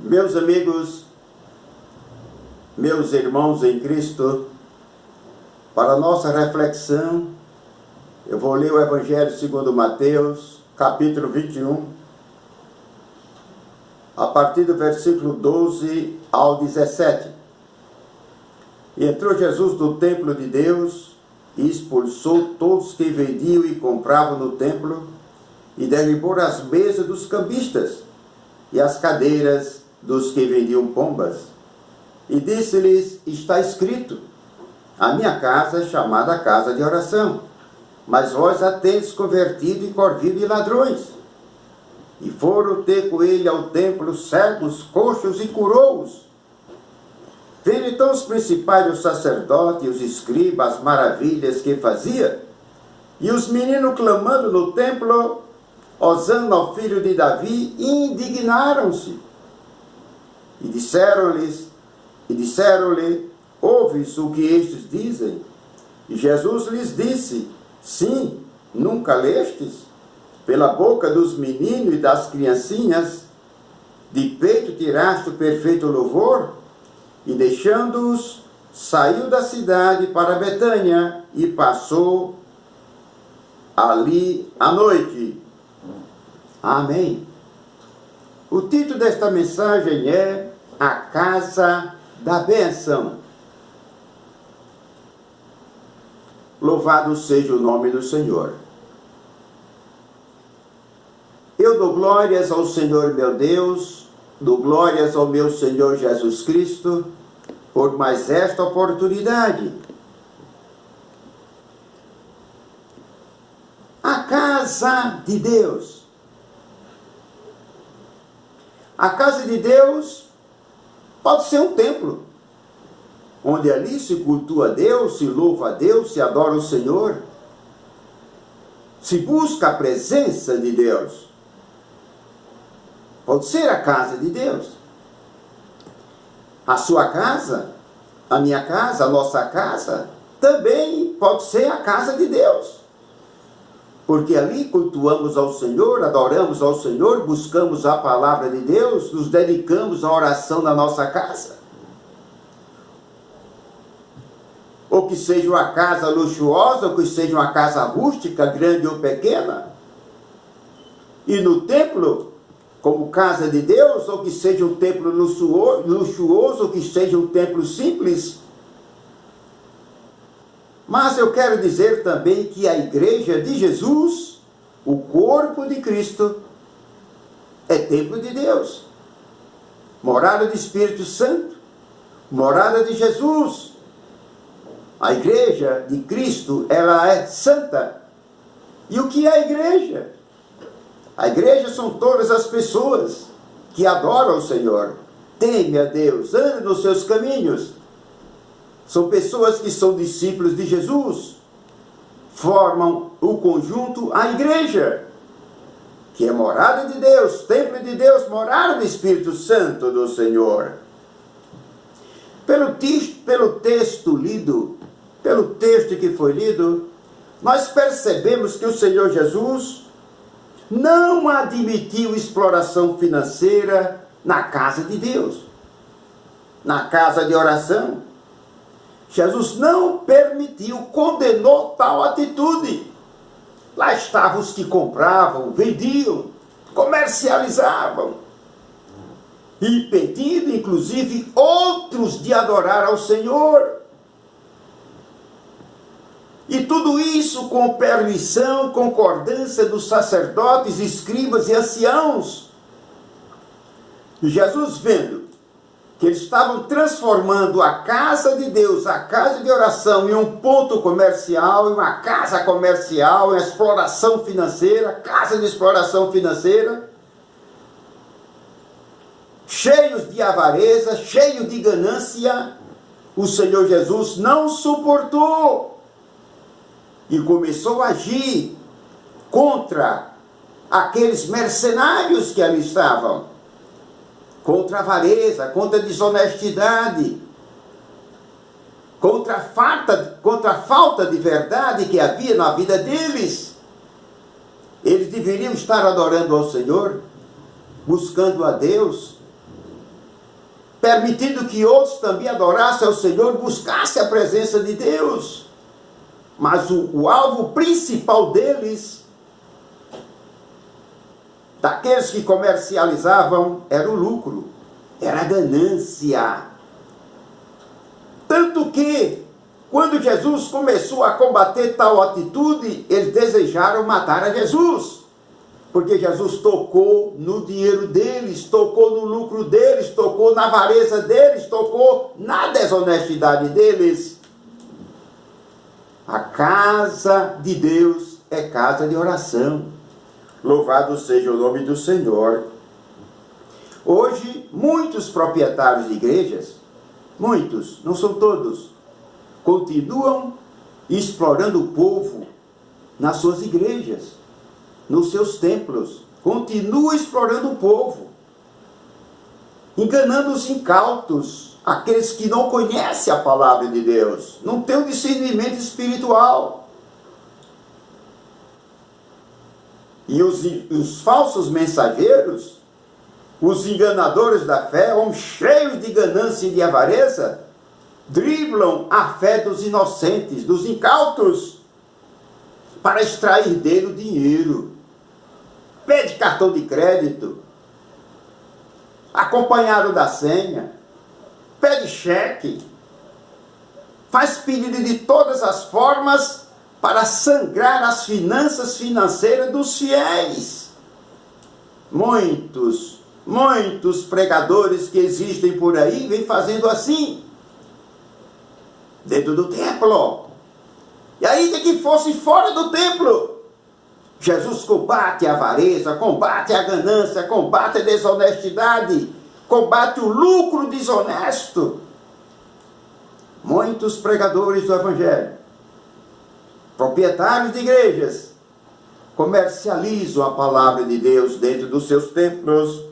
Meus amigos, meus irmãos em Cristo, para a nossa reflexão, eu vou ler o Evangelho segundo Mateus, capítulo 21, a partir do versículo 12 ao 17. E entrou Jesus no templo de Deus e expulsou todos que vendiam e compravam no templo, e derribou as mesas dos cambistas e as cadeiras dos que vendiam pombas. E disse-lhes: está escrito, a minha casa é chamada casa de oração, mas vós a tendes convertido em corvil de ladrões. E foram ter com ele ao templo cegos, coxos, e curou-os. Vendo então os principais dos sacerdotes e os escribas as maravilhas que fazia, e os meninos clamando no templo, Hosana ao filho de Davi, indignaram-se. E disseram-lhe, ouves o que estes dizem? E Jesus lhes disse, sim, nunca lestes? Pela boca dos meninos e das criancinhas, de peito tiraste o perfeito louvor? E deixando-os, saiu da cidade para Betânia e passou ali a noite. Amém. O título desta mensagem é A Casa da Bênção. Louvado seja o nome do Senhor. Eu dou glórias ao Senhor meu Deus, dou glórias ao meu Senhor Jesus Cristo, por mais esta oportunidade. A casa de Deus. A casa de Deus pode ser um templo, onde ali se cultua a Deus, se louva a Deus, se adora o Senhor, se busca a presença de Deus. Pode ser a casa de Deus. A sua casa, a minha casa, a nossa casa, também pode ser a casa de Deus. Porque ali cultuamos ao Senhor, adoramos ao Senhor, buscamos a palavra de Deus, nos dedicamos à oração na nossa casa. Ou que seja uma casa luxuosa, ou que seja uma casa rústica, grande ou pequena. E no templo, como casa de Deus, ou que seja um templo luxuoso, ou que seja um templo simples. Mas eu quero dizer também que a igreja de Jesus, o corpo de Cristo, é templo de Deus. Morada do Espírito Santo, morada de Jesus. A igreja de Cristo, ela é santa. E o que é a igreja? A igreja são todas as pessoas que adoram o Senhor, temem a Deus, andam nos seus caminhos. São pessoas que são discípulos de Jesus, formam o conjunto, a igreja, que é morada de Deus, templo de Deus, morada do Espírito Santo do Senhor. Pelo texto que foi lido, nós percebemos que o Senhor Jesus não admitiu exploração financeira na casa de Deus, na casa de oração. Jesus não permitiu, condenou tal atitude. Lá estavam os que compravam, vendiam, comercializavam, impedindo, inclusive, outros de adorar ao Senhor. E tudo isso com permissão, concordância dos sacerdotes, escribas e anciãos. E Jesus, vendo que eles estavam transformando a casa de Deus, a casa de oração, em um ponto comercial, em uma casa comercial, em exploração financeira, casa de exploração financeira, cheios de avareza, cheios de ganância, o Senhor Jesus não suportou e começou a agir contra aqueles mercenários que ali estavam, contra a avareza, contra a desonestidade, contra a falta de verdade que havia na vida deles. Eles deveriam estar adorando ao Senhor, buscando a Deus, permitindo que outros também adorassem ao Senhor, buscassem a presença de Deus. Mas o alvo principal deles, daqueles que comercializavam, era o lucro, era a ganância. Tanto que, quando Jesus começou a combater tal atitude, eles desejaram matar a Jesus. Porque Jesus tocou no dinheiro deles, tocou no lucro deles, tocou na avareza deles, tocou na desonestidade deles. A casa de Deus é casa de oração. Louvado seja o nome do Senhor. Hoje, muitos proprietários de igrejas, muitos, não são todos, continuam explorando o povo nas suas igrejas, nos seus templos. Continuam explorando o povo, enganando os incautos, aqueles que não conhecem a palavra de Deus, não têm o discernimento espiritual. E os falsos mensageiros, os enganadores da fé, homens cheios de ganância e de avareza, driblam a fé dos inocentes, dos incautos, para extrair dele o dinheiro. Pede cartão de crédito, acompanhado da senha, pede cheque, faz pedido de todas as formas para sangrar as finanças financeiras dos fiéis. Muitos pregadores que existem por aí vêm fazendo assim, dentro do templo. E ainda que fosse fora do templo, Jesus combate a avareza, combate a ganância, combate a desonestidade, combate o lucro desonesto. Muitos pregadores do Evangelho, proprietários de igrejas, comercializam a palavra de Deus dentro dos seus templos,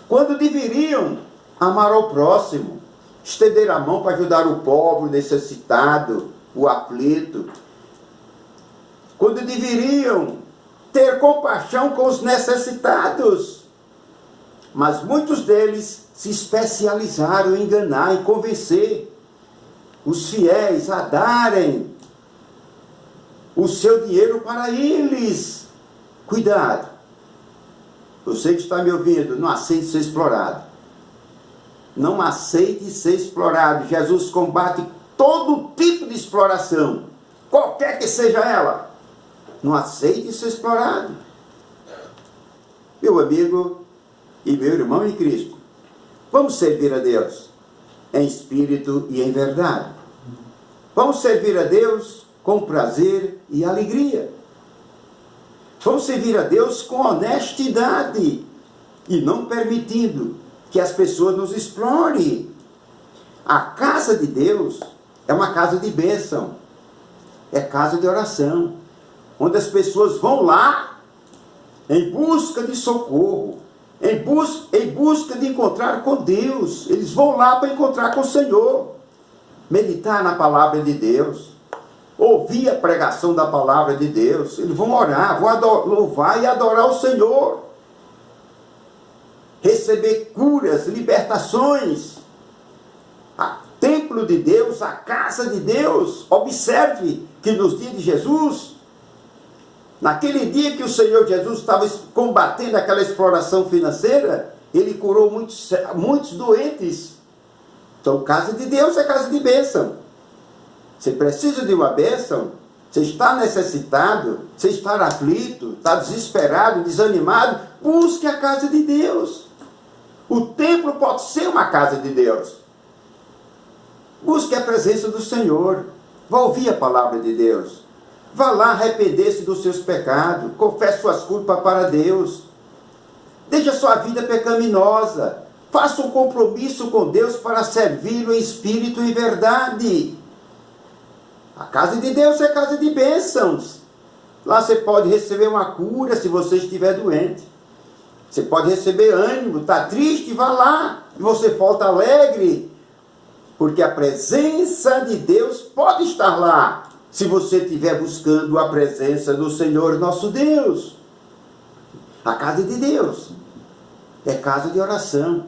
quando deveriam amar ao próximo, estender a mão para ajudar o pobre, o necessitado, o aflito, quando deveriam ter compaixão com os necessitados. Mas muitos deles se especializaram em enganar e convencer os fiéis a darem o seu dinheiro para eles. Cuidado. Você que está me ouvindo, não aceite ser explorado. Não aceite ser explorado. Jesus combate todo tipo de exploração, qualquer que seja ela. Não aceite ser explorado. Meu amigo e meu irmão em Cristo, vamos servir a Deus em espírito e em verdade. Vamos servir a Deus com prazer e alegria. Vamos servir a Deus com honestidade e não permitindo que as pessoas nos explorem. A casa de Deus é uma casa de bênção, é casa de oração, onde as pessoas vão lá em busca de socorro, em busca de encontrar com Deus. Eles vão lá para encontrar com o Senhor, meditar na palavra de Deus, ouvir a pregação da palavra de Deus. Eles vão orar, vão louvar e adorar o Senhor, receber curas, libertações. O templo de Deus, a casa de Deus. Observe que nos dias de Jesus, naquele dia que o Senhor Jesus estava combatendo aquela exploração financeira, Ele curou muitos doentes. Então, casa de Deus é casa de bênção. Você precisa de uma bênção, você está necessitado, você está aflito, está desesperado, desanimado, busque a casa de Deus. O templo pode ser uma casa de Deus. Busque a presença do Senhor. Vá ouvir a palavra de Deus. Vá lá arrepender-se dos seus pecados. Confesse suas culpas para Deus. Deixe a sua vida pecaminosa. Faça um compromisso com Deus para servi-lo em espírito e verdade. A casa de Deus é casa de bênçãos. Lá você pode receber uma cura se você estiver doente. Você pode receber ânimo, está triste, vá lá. E você volta alegre. Porque a presença de Deus pode estar lá, se você estiver buscando a presença do Senhor nosso Deus. A casa de Deus é casa de oração.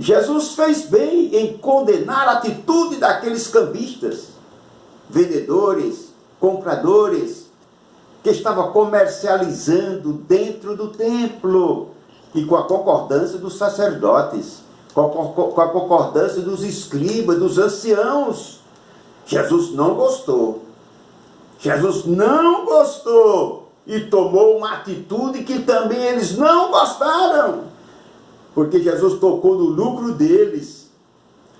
Jesus fez bem em condenar a atitude daqueles cambistas, vendedores, compradores, que estavam comercializando dentro do templo e com a concordância dos sacerdotes, com a concordância dos escribas, dos anciãos. Jesus não gostou. Jesus não gostou e tomou uma atitude que também eles não gostaram, porque Jesus tocou no lucro deles.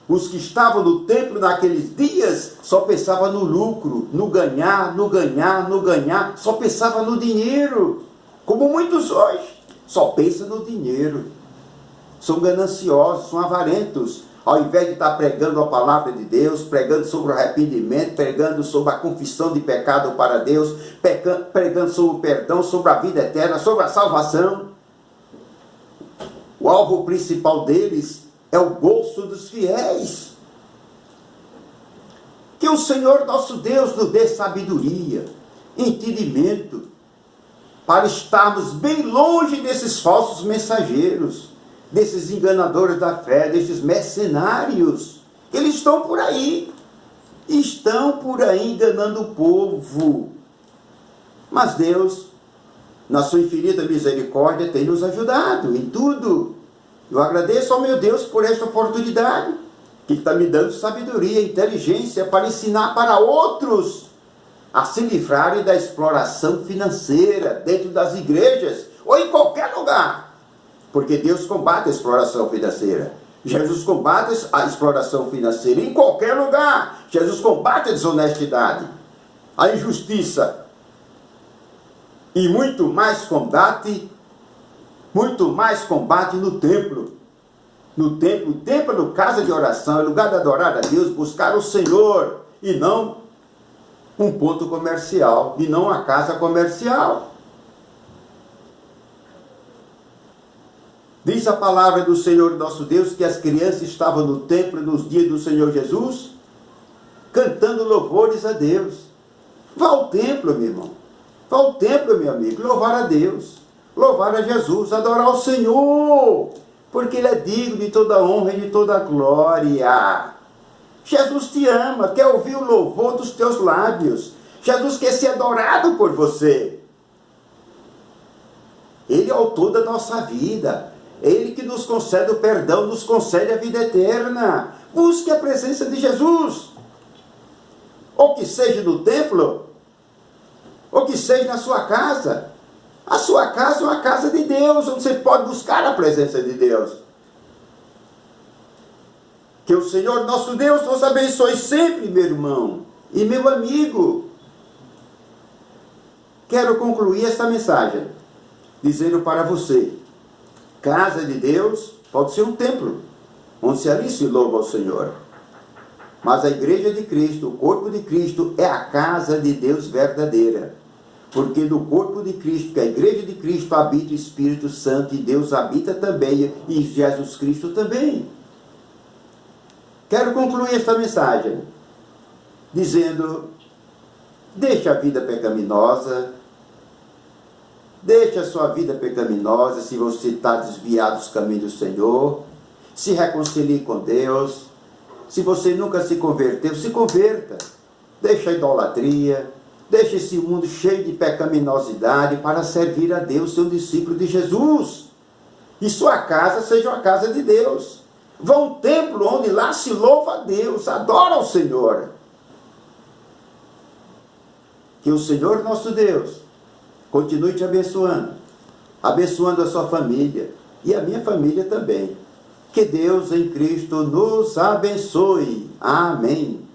Os que estavam no templo naqueles dias só pensavam no lucro, no ganhar, no ganhar, no ganhar, só pensavam no dinheiro, como muitos hoje, só pensam no dinheiro. São gananciosos, são avarentos. Ao invés de estar pregando a palavra de Deus, pregando sobre o arrependimento, pregando sobre a confissão de pecado para Deus, pregando sobre o perdão, sobre a vida eterna, sobre a salvação. O alvo principal deles é o bolso dos fiéis. Que o Senhor nosso Deus nos dê sabedoria, entendimento, para estarmos bem longe desses falsos mensageiros, desses enganadores da fé, desses mercenários. Eles estão por aí enganando o povo. Mas Deus, na sua infinita misericórdia, tem nos ajudado em tudo. Eu agradeço ao meu Deus por esta oportunidade, que está me dando sabedoria, inteligência para ensinar para outros a se livrarem da exploração financeira dentro das igrejas ou em qualquer lugar. Porque Deus combate a exploração financeira. Jesus combate a exploração financeira em qualquer lugar. Jesus combate a desonestidade, a injustiça. E muito mais combate no templo. No templo, o templo é no casa de oração, é lugar de adorar a Deus, buscar o Senhor, e não um ponto comercial, e não uma casa comercial. Diz a palavra do Senhor nosso Deus que as crianças estavam no templo nos dias do Senhor Jesus, cantando louvores a Deus. Vá ao templo, meu irmão. Vá ao templo, meu amigo, louvar a Deus, louvar a Jesus, adorar o Senhor, porque Ele é digno de toda honra e de toda glória. Jesus te ama, quer ouvir o louvor dos teus lábios. Jesus quer ser adorado por você. Ele é o autor da nossa vida. Ele que nos concede o perdão, nos concede a vida eterna. Busque a presença de Jesus. Ou que seja no templo, ou que seja na sua casa. A sua casa é uma casa de Deus, onde você pode buscar a presença de Deus. Que o Senhor nosso Deus nos abençoe sempre, meu irmão e meu amigo. Quero concluir esta mensagem dizendo para você: casa de Deus pode ser um templo, onde se ali se louva ao Senhor. Mas a igreja de Cristo, o corpo de Cristo, é a casa de Deus verdadeira. Porque no corpo de Cristo, que a igreja de Cristo, habita o Espírito Santo, e Deus habita também, e Jesus Cristo também. Quero concluir esta mensagem dizendo: deixe a vida pecaminosa, deixe a sua vida pecaminosa se você está desviado dos caminhos do Senhor, se reconcilie com Deus. Se você nunca se converteu, se converta, deixe a idolatria, deixe esse mundo cheio de pecaminosidade para servir a Deus, seu discípulo de Jesus. E sua casa seja uma casa de Deus. Vá a um templo onde lá se louva a Deus, adora ao Senhor. Que o Senhor nosso Deus continue te abençoando, abençoando a sua família e a minha família também. Que Deus em Cristo nos abençoe. Amém.